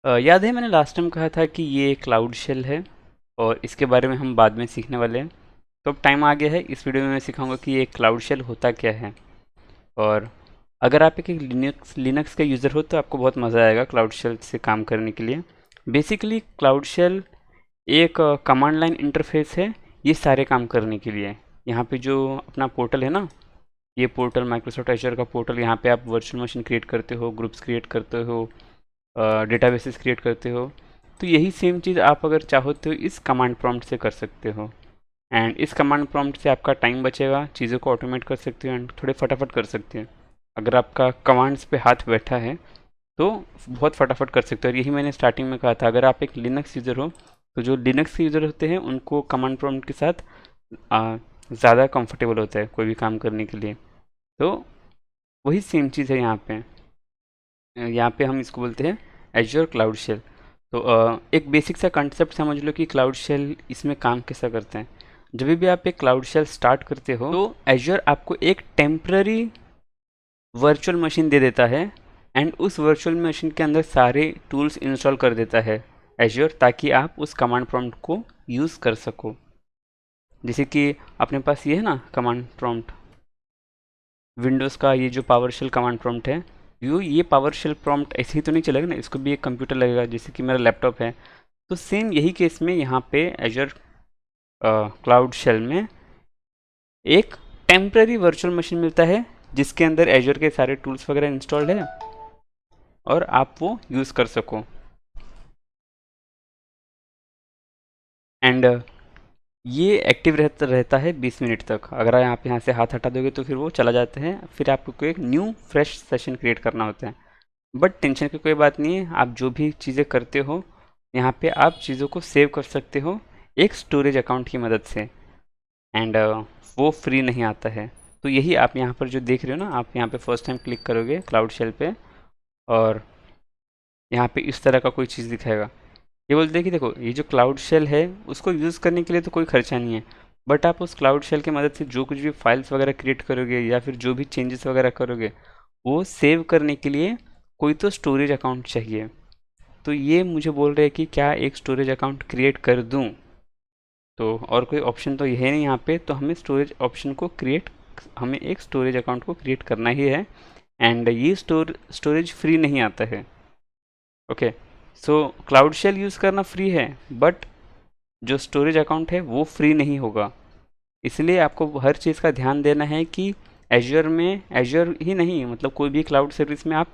याद है मैंने लास्ट टाइम कहा था कि ये क्लाउड शेल है और इसके बारे में हम बाद में सीखने वाले हैं। तो अब टाइम आ गया है, इस वीडियो में मैं सिखाऊंगा कि ये क्लाउड शेल होता क्या है। और अगर आप एक लिनक्स लिनक्स का यूज़र हो तो आपको बहुत मज़ा आएगा क्लाउड शेल से काम करने के लिए। बेसिकली क्लाउड शेल एक कमांड लाइन इंटरफेस है ये सारे काम करने के लिए। यहाँ पे जो अपना पोर्टल है ना, ये पोर्टल माइक्रोसॉफ्ट एजर का पोर्टल, यहाँ पे आप वर्चुअल मशीन क्रिएट करते हो, ग्रुप्स क्रिएट करते हो, डेटाबेसेस क्रिएट करते हो। तो यही सेम चीज़ आप अगर चाहो तो इस कमांड प्रॉम्प्ट से कर सकते हो। एंड इस कमांड प्रॉम्प्ट से आपका टाइम बचेगा, चीज़ों को ऑटोमेट कर सकते हो एंड थोड़े फटाफट कर सकते हैं। अगर आपका कमांड्स पे हाथ बैठा है तो बहुत फटाफट कर सकते हो। और यही मैंने स्टार्टिंग में कहा था, अगर आप एक लिनक्स यूज़र हो तो जो लिनक्स के यूज़र होते हैं उनको कमांड प्रॉम्प्ट के साथ ज़्यादा कंफर्टेबल होता है कोई भी काम करने के लिए। तो वही सेम चीज़ है यहाँ पे। यहाँ पे हम इसको बोलते हैं एज्योर क्लाउड शेल। तो एक बेसिक सा कंसेप्ट समझ लो कि क्लाउड शेल इसमें काम कैसा करते हैं। जब भी आप एक क्लाउड शेल स्टार्ट करते हो तो एज्योर आपको एक टेम्पररी वर्चुअल मशीन दे देता है एंड उस वर्चुअल मशीन के अंदर सारे टूल्स इंस्टॉल कर देता है एज्योर, ताकि आप उस कमांड प्रॉम्प्ट को यूज़ कर सको। जैसे कि अपने पास ये है ना कमांड प्रॉम्प्ट, विंडोज़ का ये जो पावर शेल कमांड प्रॉम्प्ट है, ये पावर शेल प्रॉम्प्ट ऐसे ही तो नहीं चलेगा ना, इसको भी एक कंप्यूटर लगेगा जैसे कि मेरा लैपटॉप है। तो सेम यही केस में यहाँ पे एजर क्लाउड शेल में एक टेम्पररी वर्चुअल मशीन मिलता है जिसके अंदर एजर के सारे टूल्स वगैरह इंस्टॉल्ड है और आप वो यूज़ कर सको। एंड ये एक्टिव रहता है 20 मिनट तक। अगर आप यहाँ से हाथ हटा दोगे तो फिर वो चला जाता है, फिर आपको एक न्यू फ्रेश सेशन क्रिएट करना होता है। बट टेंशन की कोई बात नहीं है, आप जो भी चीज़ें करते हो यहाँ पे आप चीज़ों को सेव कर सकते हो एक स्टोरेज अकाउंट की मदद से। एंड वो फ्री नहीं आता है। तो यही आप यहाँ पर जो देख रहे हो ना, आप यहाँ पे फर्स्ट टाइम क्लिक करोगे क्लाउड शेल पे और यहाँ पे इस तरह का कोई चीज़ दिखाएगा। ये बोलते हैं कि देखो ये जो क्लाउड शेल है उसको यूज़ करने के लिए तो कोई खर्चा नहीं है, बट आप उस क्लाउड शेल की मदद से जो कुछ भी फाइल्स वगैरह क्रिएट करोगे या फिर जो भी चेंजेस वगैरह करोगे वो सेव करने के लिए कोई तो स्टोरेज अकाउंट चाहिए। तो ये मुझे बोल रहे हैं कि क्या एक स्टोरेज अकाउंट क्रिएट कर दूं। तो और कोई ऑप्शन तो ये है नहीं यहाँ पे, तो हमें एक स्टोरेज अकाउंट को क्रिएट करना ही है। एंड ये स्टोरेज फ्री नहीं आता है। Okay, so cloud shell use करना फ्री है बट जो स्टोरेज अकाउंट है वो फ्री नहीं होगा। इसलिए आपको हर चीज़ का ध्यान देना है कि एजर ही नहीं, मतलब कोई भी क्लाउड सर्विस में आप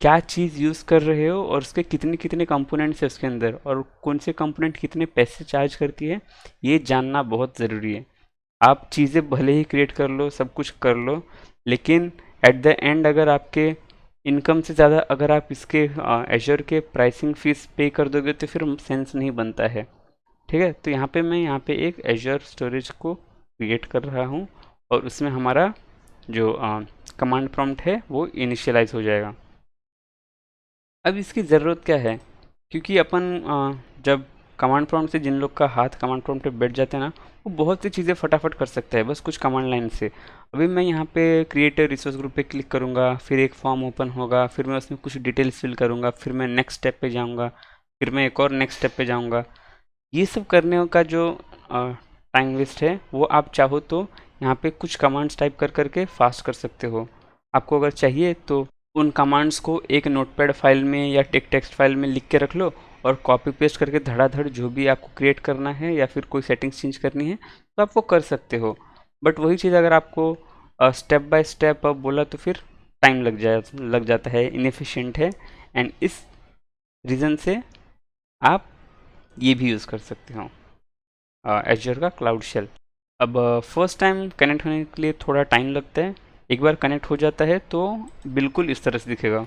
क्या चीज़ यूज़ कर रहे हो और उसके कितने कितने कंपोनेंट्स है उसके अंदर और कौन से कंपोनेंट कितने पैसे चार्ज करती है, ये जानना बहुत ज़रूरी है। आप चीज़ें भले ही क्रिएट कर लो, सब कुछ कर लो, लेकिन एट द एंड अगर आपके इनकम से ज़्यादा अगर आप इसके एजर के प्राइसिंग फीस पे कर दोगे तो फिर सेंस नहीं बनता है। ठीक है, तो मैं यहाँ पे एक एजर स्टोरेज को क्रिएट कर रहा हूँ और उसमें हमारा जो कमांड प्रॉम्प्ट है वो इनिशियलाइज हो जाएगा। अब इसकी ज़रूरत क्या है, क्योंकि अपन जब कमांड प्रॉम्प्ट से जिन लोग का हाथ कमांड प्रॉम्प्ट पे बैठ जाते हैं ना, वो बहुत सी चीज़ें फटाफट कर सकता है बस कुछ कमांड लाइन से। अभी मैं यहाँ पे क्रिएट रिसोर्स ग्रुप पे क्लिक करूँगा, फिर एक फॉर्म ओपन होगा, फिर मैं उसमें कुछ डिटेल्स फिल करूँगा, फिर मैं नेक्स्ट स्टेप पे जाऊँगा, फिर मैं एक और नेक्स्ट स्टेप पे जाऊँगा। ये सब करने का जो टाइम वेस्ट है वो आप चाहो तो यहाँ पे कुछ कमांड्स टाइप कर करके फास्ट कर सकते हो। आपको अगर चाहिए तो उन कमांड्स को एक नोटपैड फाइल में या टेक्स्ट फाइल में लिख के रख लो और कॉपी पेस्ट करके धड़ाधड़ जो भी आपको क्रिएट करना है या फिर कोई सेटिंग्स चेंज करनी है तो आप वो कर सकते हो। बट वही चीज़ अगर आपको स्टेप बाय स्टेप बोला तो फिर टाइम लग जाता है, इनएफिशिएंट है। एंड इस रीज़न से आप ये भी यूज़ कर सकते हो एजर का क्लाउड शेल। अब फर्स्ट टाइम कनेक्ट होने के लिए थोड़ा टाइम लगता है, एक बार कनेक्ट हो जाता है तो बिल्कुल इस तरह से दिखेगा,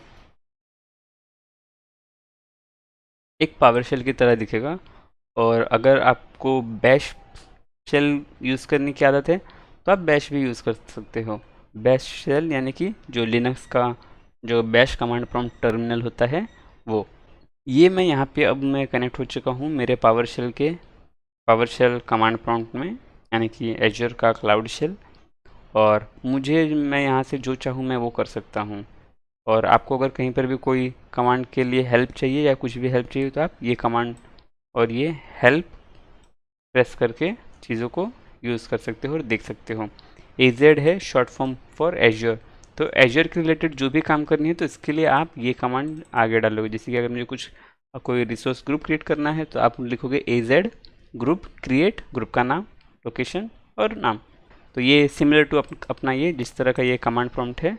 एक पावर शेल की तरह दिखेगा। और अगर आपको बैश शेल यूज़ करने की आदत है तो आप बैश भी यूज़ कर सकते हो। बैश शेल यानी कि जो लिनक्स का जो बैश कमांड प्रॉम्प्ट टर्मिनल होता है वो। ये मैं यहाँ पे अब मैं कनेक्ट हो चुका हूँ मेरे पावर शेल कमांड प्रॉम्प्ट में, यानी कि एजर का क्लाउड शेल। और मैं यहाँ से जो चाहूँ मैं वो कर सकता हूँ। और आपको अगर कहीं पर भी कोई कमांड के लिए हेल्प चाहिए या कुछ भी हेल्प चाहिए तो आप ये कमांड और ये हेल्प प्रेस करके चीज़ों को यूज़ कर सकते हो और देख सकते हो। एजेड है शॉर्ट फॉर्म फॉर एज्योर। तो एज्योर के रिलेटेड जो भी काम करनी है तो इसके लिए आप ये कमांड आगे डालोगे। जैसे कि अगर मुझे कुछ कोई रिसोर्स ग्रुप क्रिएट करना है तो आप लिखोगे एजेड ग्रुप क्रिएट, ग्रुप का नाम, लोकेशन और नाम। तो ये सिमिलर टू अपना ये जिस तरह का ये कमांड प्रॉम्प्ट है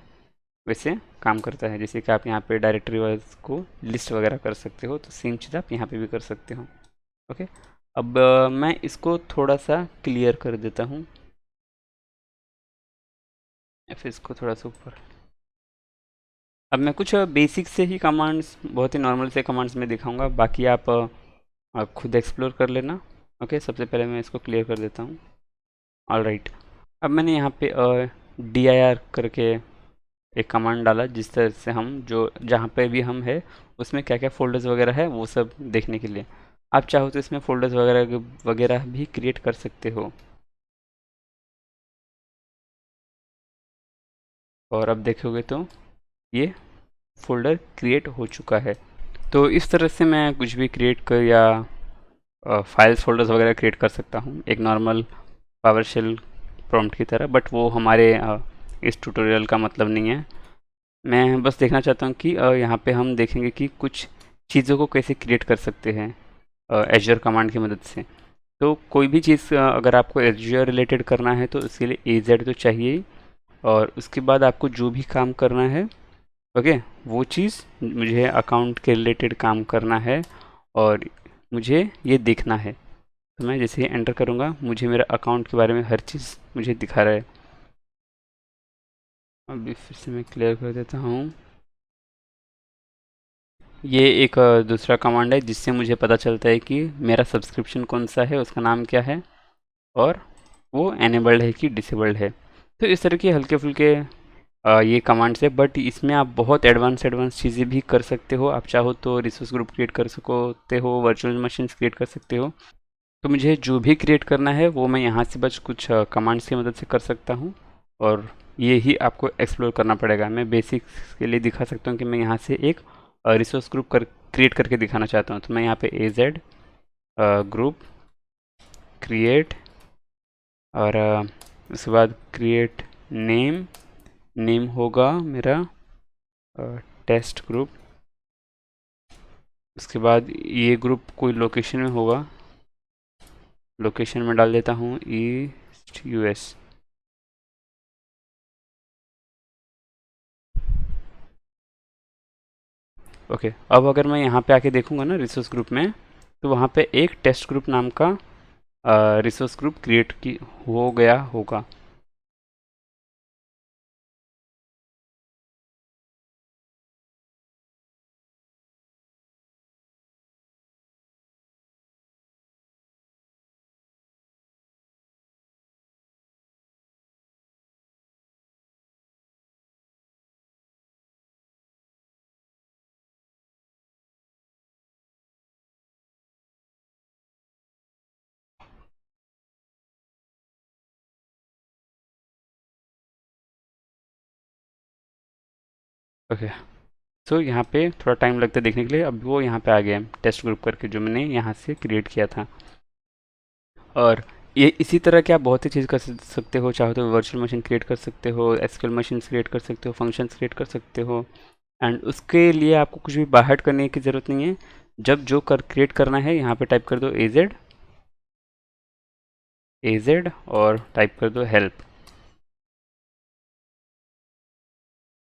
वैसे काम करता है। जैसे कि आप यहाँ पे डायरेक्टरी वाइज को लिस्ट वगैरह कर सकते हो, तो सेम चीज़ आप यहाँ पे भी कर सकते हो। ओके, अब मैं इसको थोड़ा सा क्लियर कर देता हूँ या फिर इसको थोड़ा सा ऊपर। अब मैं कुछ बेसिक से ही कमांड्स, बहुत ही नॉर्मल से कमांड्स में दिखाऊंगा, बाकी आप खुद एक्सप्लोर कर लेना। ओके, सबसे पहले मैं इसको क्लियर कर देता हूँ। ऑल राइट, अब मैंने यहाँ पे dir करके एक कमांड डाला जिस तरह से हम जो जहाँ पे भी हम है उसमें क्या क्या फ़ोल्डर्स वगैरह है वो सब देखने के लिए। आप चाहो तो इसमें फ़ोल्डर्स वगैरह वगैरह भी क्रिएट कर सकते हो। और अब देखोगे तो ये फ़ोल्डर क्रिएट हो चुका है। तो इस तरह से मैं कुछ भी क्रिएट कर या फाइल्स फ़ोल्डर्स वगैरह क्रिएट कर सकता हूँ एक नॉर्मल पावर शेल प्रॉम्प्ट की तरह, बट वो हमारे इस ट्यूटोरियल का मतलब नहीं है। मैं बस देखना चाहता हूँ कि यहाँ पे हम देखेंगे कि कुछ चीज़ों को कैसे क्रिएट कर सकते हैं एजर कमांड की मदद से। तो कोई भी चीज़ अगर आपको एजर रिलेटेड करना है तो उसके लिए एजेड तो चाहिए ही, और उसके बाद आपको जो भी काम करना है, ओके, वो चीज़ मुझे अकाउंट के रिलेटेड काम करना है और मुझे ये देखना है। तो मैं जैसे ही एंटर करूँगा मुझे मेरा अकाउंट के बारे में हर चीज़ मुझे दिखा रहा है। अभी फिर से मैं क्लियर कर देता हूँ। ये एक दूसरा कमांड है जिससे मुझे पता चलता है कि मेरा सब्सक्रिप्शन कौन सा है, उसका नाम क्या है और वो एनेबल्ड है कि डिसेबल्ड है। तो इस तरह के हल्के फुल्के ये कमांड्स है, बट इसमें आप बहुत एडवांस एडवांस चीज़ें भी कर सकते हो। आप चाहो तो रिसोर्स ग्रुप क्रिएट कर सकते हो, वर्चुअल मशीन्स क्रिएट कर सकते हो। तो मुझे जो भी क्रिएट करना है वो मैं यहाँ से बस कुछ कमांड्स की मदद से कर सकता हूँ, और ये ही आपको एक्सप्लोर करना पड़ेगा। मैं बेसिक्स के लिए दिखा सकता हूँ कि मैं यहाँ से एक रिसोर्स ग्रुप क्रिएट करके दिखाना चाहता हूँ। तो मैं यहाँ पे एजेड ग्रुप क्रिएट और उसके बाद क्रिएट नेम, नेम होगा मेरा टेस्ट ग्रुप। उसके बाद ये ग्रुप कोई लोकेशन में होगा, लोकेशन में डाल देता हूँ ईस्ट यूएस। ओके, अब अगर मैं यहाँ पे आके देखूँगा ना रिसोर्स ग्रुप में, तो वहाँ पे एक टेस्ट ग्रुप नाम का रिसोर्स ग्रुप क्रिएट की हो गया होगा। ओके, सो यहाँ पे थोड़ा टाइम लगता है देखने के लिए। अब वो यहाँ पे आ गया है टेस्ट ग्रुप करके, जो मैंने यहाँ से क्रिएट किया था। और ये इसी तरह के आप बहुत ही चीज़ कर सकते हो। चाहो तो वर्चुअल मशीन क्रिएट कर सकते हो, एसक्यूएल मशीन क्रिएट कर सकते हो, फंक्शंस क्रिएट कर सकते हो। एंड उसके लिए आपको कुछ भी बाहर करने की ज़रूरत नहीं है। जब जो क्रिएट करना है यहाँ पे टाइप कर दो एजेड एजेड और टाइप कर दो हेल्प।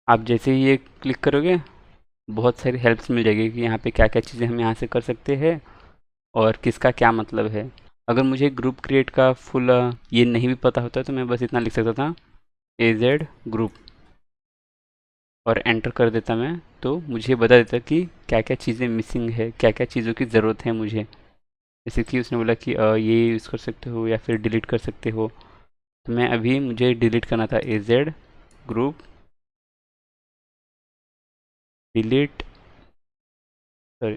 आप जैसे ही ये क्लिक करोगे बहुत सारी हेल्प्स मिल जाएगी कि यहाँ पे क्या क्या चीज़ें हम यहाँ से कर सकते हैं और किसका क्या मतलब है। अगर मुझे ग्रुप क्रिएट का फुल ये नहीं भी पता होता तो मैं बस इतना लिख सकता था एजेड ग्रुप और एंटर कर देता मैं, तो मुझे बता देता कि क्या क्या चीज़ें मिसिंग है, क्या क्या चीज़ों की ज़रूरत है मुझे। जैसे कि उसने बोला कि ये यूज़ कर सकते हो या फिर डिलीट कर सकते हो। तो मैं अभी मुझे डिलीट करना था AZ group delete, sorry,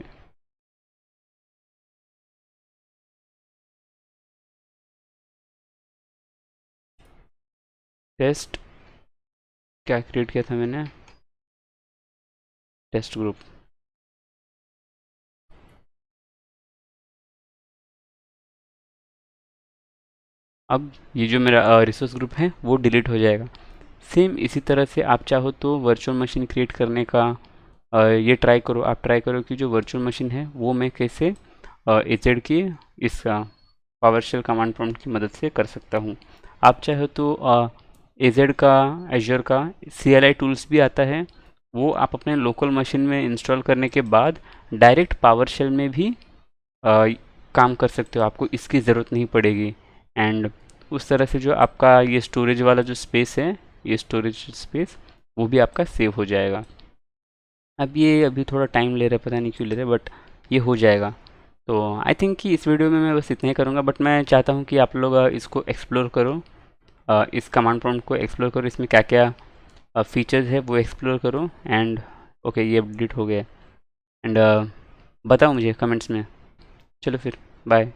test क्या क्रिएट किया था मैंने, टेस्ट ग्रुप। अब ये जो मेरा रिसोर्स ग्रुप है वो डिलीट हो जाएगा। सेम इसी तरह से आप चाहो तो वर्चुअल मशीन क्रिएट करने का ये ट्राई करो। आप ट्राई करो कि जो वर्चुअल मशीन है वो मैं कैसे एजेड की इस पावरशेल कमांड प्रॉम्प्ट की मदद से कर सकता हूँ। आप चाहो तो एजेड का एजर का CLI टूल्स भी आता है, वो आप अपने लोकल मशीन में इंस्टॉल करने के बाद डायरेक्ट पावरशेल में भी काम कर सकते हो, आपको इसकी ज़रूरत नहीं पड़ेगी। एंड उस तरह से जो आपका ये स्टोरेज वाला जो स्पेस है, ये स्टोरेज स्पेस वो भी आपका सेव हो जाएगा। अब ये अभी थोड़ा टाइम ले रहा है, पता नहीं क्यों ले रहा है, बट ये हो जाएगा। तो आई थिंक कि इस वीडियो में मैं बस इतना ही करूँगा, बट मैं चाहता हूँ कि आप लोग इसको एक्सप्लोर करो, इस कमांड प्रॉम्प्ट को एक्सप्लोर करो, इसमें क्या क्या फीचर्स है वो एक्सप्लोर करो। एंड ओके, ये अपडेट हो गया। एंड बताओ मुझे कमेंट्स में। चलो फिर, बाय।